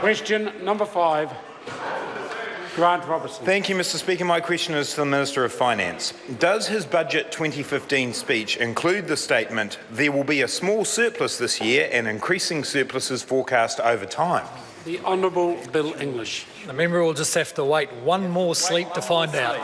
Question number 5. Grant Robertson. Thank you, Mr Speaker. My question is to the Minister of Finance. Does his Budget 2015 speech include the statement, "There will be a small surplus this year and increasing surpluses forecast over time"? The Honourable Bill English. The member will just have to wait one more sleep to find out.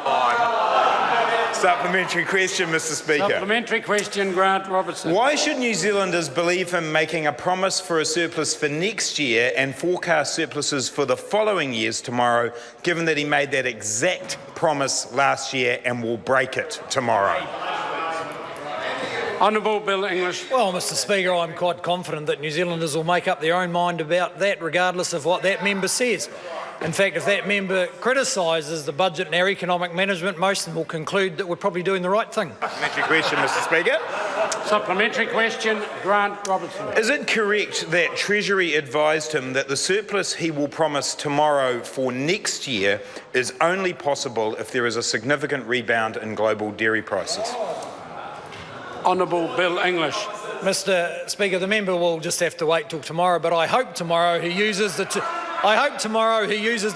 Supplementary question, Mr Speaker. Supplementary question, Grant Robertson. Why should New Zealanders believe him making a promise for a surplus for next year and forecast surpluses for the following years tomorrow, given that he made that exact promise last year and will break it tomorrow? Honourable Bill English. Well, Mr Speaker, I'm quite confident that New Zealanders will make up their own mind about that, regardless of what that member says. In fact, if that member criticises the budget and our economic management, most of them will conclude that we're probably doing the right thing. Supplementary question, Mr Speaker. Supplementary question, Grant Robertson. Is it correct that Treasury advised him that the surplus he will promise tomorrow for next year is only possible if there is a significant rebound in global dairy prices? Honourable Bill English. Mr Speaker, the member will just have to wait till tomorrow, but I hope tomorrow he uses the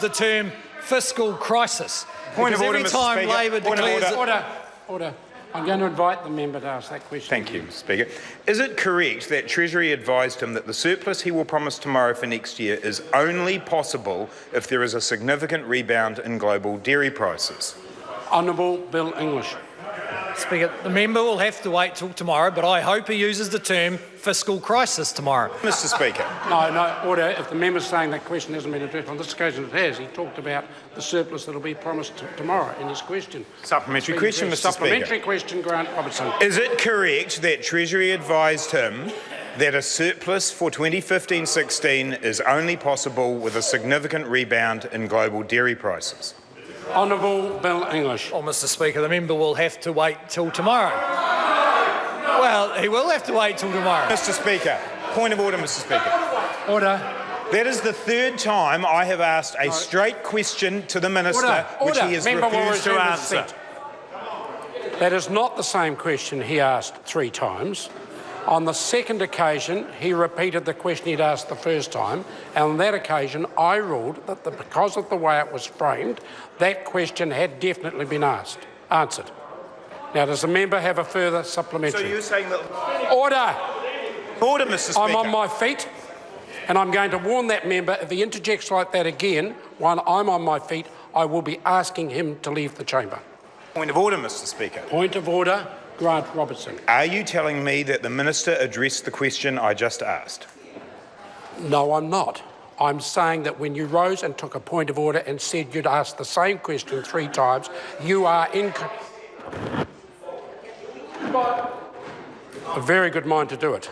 term fiscal crisis. Point of order, every Mr. time Speaker. Labor Point of declares Order. I'm going to invite the member to ask that question. Thank you, Mr Speaker. Is it correct that Treasury advised him that the surplus he will promise tomorrow for next year is only possible if there is a significant rebound in global dairy prices? Honourable Bill English. Speaker, the member will have to wait till tomorrow, but I hope he uses the term fiscal crisis tomorrow. Mr Speaker. No, order. If the member's saying that question hasn't been addressed, on this occasion it has. He talked about the surplus that will be promised tomorrow in his question. Supplementary question, Mr Supplementary Speaker. question, Grant Robertson. Is it correct that Treasury advised him that a surplus for 2015-16 is only possible with a significant rebound in global dairy prices? Honourable Bill English. Well, Mr Speaker, the member will have to wait till tomorrow. Well, he will have to wait till tomorrow. Mr Speaker, point of order, Mr Speaker. Order. That is the third time I have asked a straight question to the Minister, which he has refused to answer. That is not the same question he asked 3 times. On the second occasion, he repeated the question he'd asked the first time, and on that occasion, I ruled that because of the way it was framed, that question had definitely been answered. Now, does the member have a further supplementary? So you're saying that... Order! Order, Mr Speaker. I'm on my feet, and I'm going to warn that member, if he interjects like that again, while I'm on my feet, I will be asking him to leave the chamber. Point of order, Mr Speaker. Point of order. Grant Robertson. Are you telling me that the Minister addressed the question I just asked? No, I'm not. I'm saying that when you rose and took a point of order and said you'd asked the same question 3 times, you are in a very good mind to do it.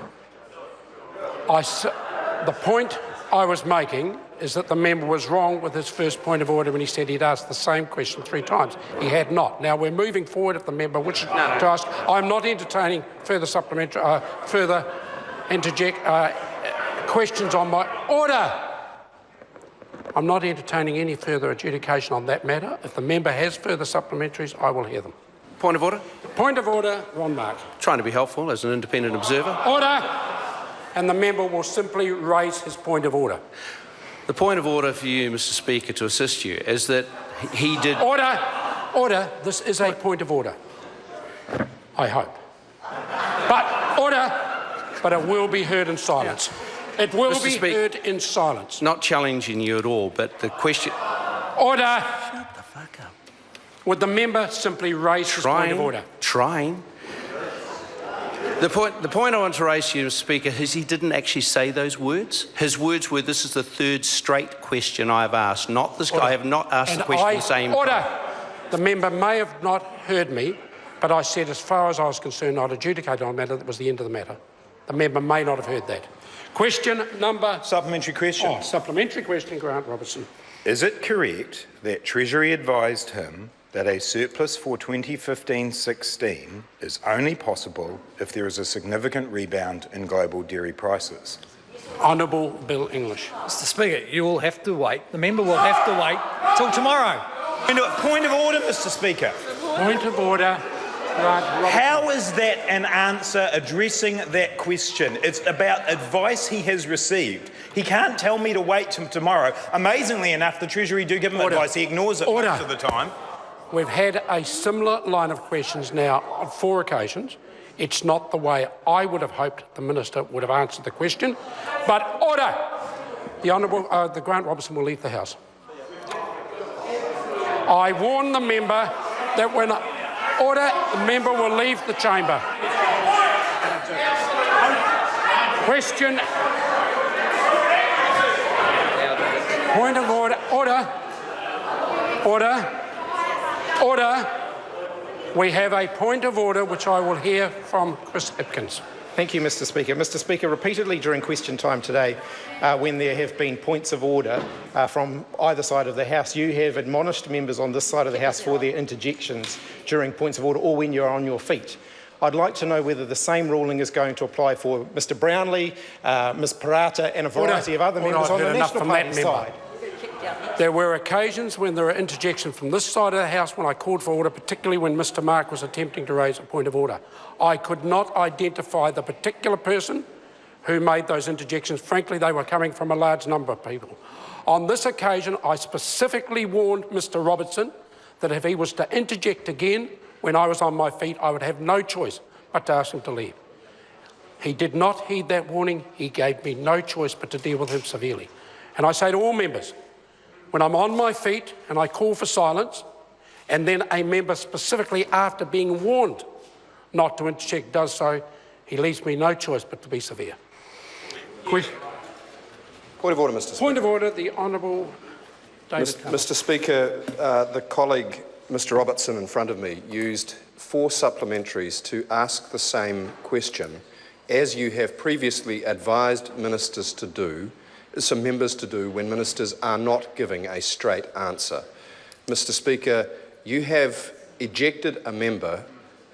The point I was making is that the member was wrong with his first point of order when he said he'd asked the same question 3 times. He had not. Now, we're moving forward if the member wishes to ask. I'm not entertaining further questions on my order. I'm not entertaining any further adjudication on that matter. If the member has further supplementaries, I will hear them. Point of order. Point of order, Ron Mark. Trying to be helpful as an independent observer. Order! And the member will simply raise his point of order. The point of order for you, Mr Speaker, to assist you, is that he did... Order! Order. This is a point of order. I hope. But it will be heard in silence. Yeah. It will be heard in silence. Not challenging you at all, but the question... Order! Shut the fuck up. Would the member simply raise his point of order? Trying. The point I want to raise to you, Mr Speaker, is he didn't actually say those words. His words were, this is the 3rd straight question I have asked. Not this guy. I have not asked the question the same Order! time. The member may have not heard me, but I said as far as I was concerned, I'd adjudicate on a matter that was the end of the matter. The member may not have heard that. Question number... Supplementary question. Supplementary question, Grant Robertson. Is it correct that Treasury advised him that a surplus for 2015-16 is only possible if there is a significant rebound in global dairy prices? Honourable Bill English. Mr Speaker, you will have to wait. The member will have to wait till tomorrow. Point of order, Mr Speaker. Point of order. How is that an answer addressing that question? It's about advice he has received. He can't tell me to wait till tomorrow. Amazingly enough, the Treasury do give him advice. He ignores it most of the time. We've had a similar line of questions now on 4 occasions. It's not the way I would have hoped the Minister would have answered the question. But order! The Honourable the Grant Robertson will leave the House. I warn the member that when order, the member will leave the chamber. Question. Point of order. Order. Order. Order. We have a point of order which I will hear from Chris Hipkins. Thank you, Mr Speaker. Mr Speaker, repeatedly during question time today, when there have been points of order from either side of the House, you have admonished members on this side of the House for their interjections during points of order or when you're on your feet. I'd like to know whether the same ruling is going to apply for Mr Brownlee, Ms Parata and a variety of other members on the National Party side. There were occasions when there were interjections from this side of the House when I called for order, particularly when Mr Mark was attempting to raise a point of order. I could not identify the particular person who made those interjections. Frankly, they were coming from a large number of people. On this occasion, I specifically warned Mr Robertson that if he was to interject again when I was on my feet, I would have no choice but to ask him to leave. He did not heed that warning. He gave me no choice but to deal with him severely. And I say to all members, when I'm on my feet and I call for silence, and then a member specifically after being warned not to interject does so, he leaves me no choice but to be severe. Point of order, Mr Speaker. Point of order, the Honourable David Mr Speaker, the colleague, Mr Robertson, in front of me, used 4 supplementaries to ask the same question, as you have previously advised ministers to do, some members to do when ministers are not giving a straight answer. Mr Speaker, you have ejected a member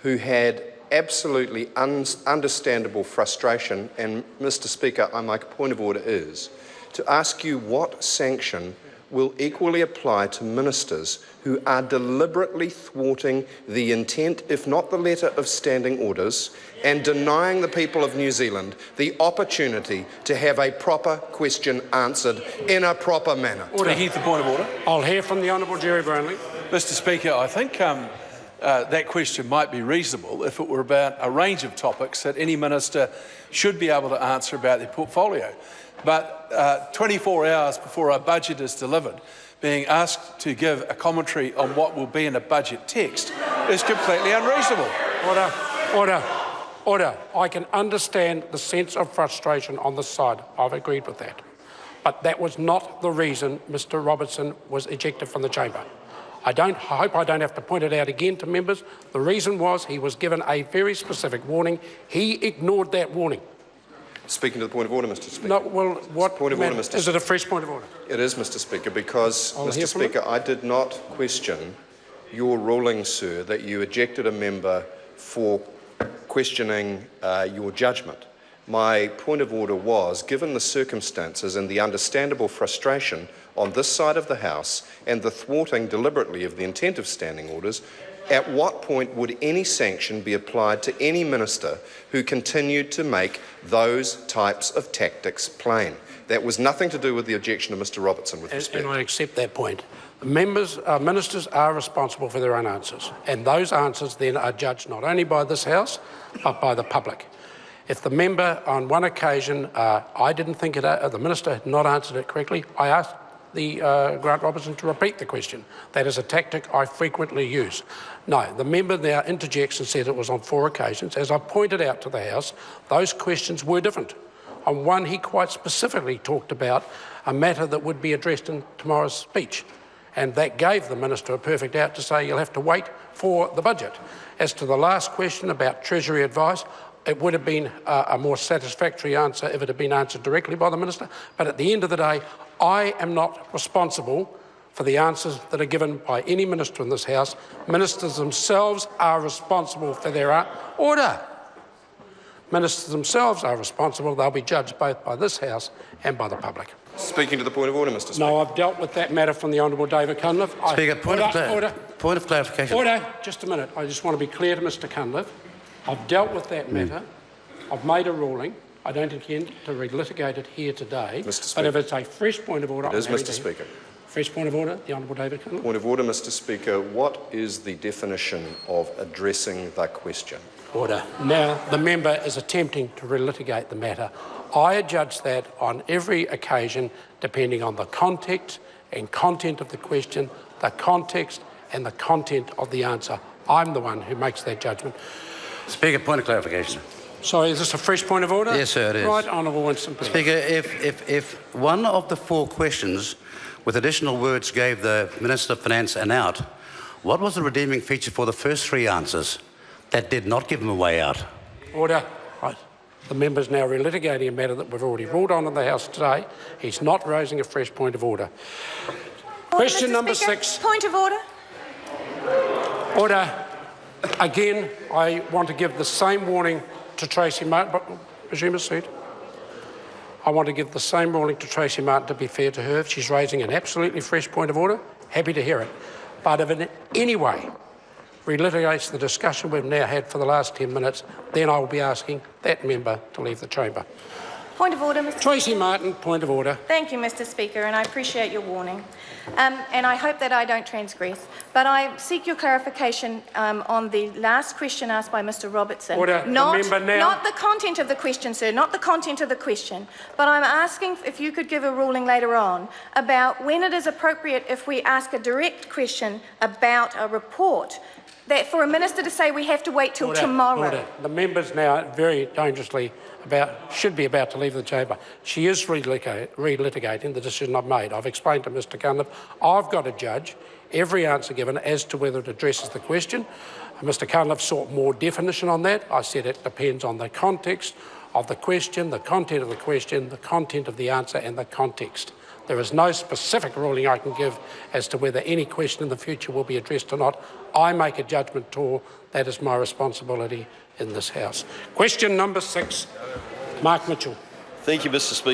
who had absolutely understandable frustration, and Mr Speaker, my point of order is to ask you what sanction will equally apply to ministers who are deliberately thwarting the intent, if not the letter, of standing orders and denying the people of New Zealand the opportunity to have a proper question answered in a proper manner. To hear the point of order. I'll hear from the Honourable Jerry Brownlee. Mr Speaker, I think that question might be reasonable if it were about a range of topics that any minister should be able to answer about their portfolio. But 24 hours before our budget is delivered, being asked to give a commentary on what will be in a budget text is completely unreasonable. Order, order, order. I can understand the sense of frustration on this side. I've agreed with that. But that was not the reason Mr Robertson was ejected from the chamber. I hope I don't have to point it out again to members. The reason was he was given a very specific warning. He ignored that warning. Speaking to the point of order, Mr Speaker. No, well, what point of order, Mr. Is it a fresh point of order? It is, Mr Speaker, because, Mr Speaker, I did not question your ruling, sir, that you ejected a member for questioning your judgment. My point of order was, given the circumstances and the understandable frustration on this side of the House and the thwarting deliberately of the intent of standing orders, at what point would any sanction be applied to any minister who continued to make those types of tactics plain? That was nothing to do with the objection of Mr Robertson, with respect. And I accept that point. Ministers are responsible for their own answers, and those answers then are judged not only by this House, but by the public. If the member on one occasion, I didn't think the minister had not answered it correctly, I asked the Grant Robertson to repeat the question. That is a tactic I frequently use. No, the member now interjects and said it was on 4 occasions. As I pointed out to the House, those questions were different. On one, he quite specifically talked about a matter that would be addressed in tomorrow's speech, and that gave the minister a perfect out to say you'll have to wait for the budget. As to the last question about Treasury advice, it would have been a more satisfactory answer if it had been answered directly by the minister, but at the end of the day, I am not responsible for the answers that are given by any minister in this House. Ministers themselves are responsible for their order. Ministers themselves are responsible. They'll be judged both by this House and by the public. Speaking to the point of order, Mr. Speaker. No, I've dealt with that matter from the Honourable David Cunliffe. Speaker, point of clarification. Order, just a minute. I just want to be clear to Mr Cunliffe. I've dealt with that matter. I've made a ruling. I don't intend to relitigate it here today. Mr. Speaker. But if it's a fresh point of order... It is, Mr. Speaker. Fresh point of order, the Honourable David Cunliffe. Point of order, Mr. Speaker. What is the definition of addressing the question? Order. Now, the member is attempting to relitigate the matter. I adjudge that on every occasion, depending on the context and content of the question, the context and the content of the answer. I'm the one who makes that judgment. Speaker, point of clarification. Sorry, is this a fresh point of order? Yes, sir, it is. Right, Honourable Winston, please. Speaker, if one of the 4 questions with additional words gave the Minister of Finance an out, what was the redeeming feature for the first 3 answers that did not give him a way out? Order. Right. The member's now relitigating a matter that we've already ruled on in the House today. He's not raising a fresh point of order. Question number 6. Point of order. Order. Again, I want to give the same warning to Tracy Martin. Resume a seat. I want to give the same warning to Tracy Martin to be fair to her. If she's raising an absolutely fresh point of order, happy to hear it. But if in any way relitigates the discussion we've now had for the last 10 minutes, then I will be asking that member to leave the chamber. Point of order, Mr. Tracy Martin, point of order. Thank you, Mr. Speaker, and I appreciate your warning. And I hope that I don't transgress. But I seek your clarification on the last question asked by Mr. Robertson. Order. Not the content of the question, sir, not the content of the question. But I'm asking if you could give a ruling later on about when it is appropriate if we ask a direct question about a report, that for a minister to say we have to wait till tomorrow. Order. The member's now very dangerously should be about to leave the chamber. She is relitigating the decision I've made. I've explained to Mr Cunliffe, I've got to judge every answer given as to whether it addresses the question. Mr Cunliffe sought more definition on that. I said it depends on the context of the question, the content of the question, the content of the answer and the context. There is no specific ruling I can give as to whether any question in the future will be addressed or not. I make a judgment call. That is my responsibility in this House. Question number 6. Mark Mitchell. Thank you, Mr. Speaker.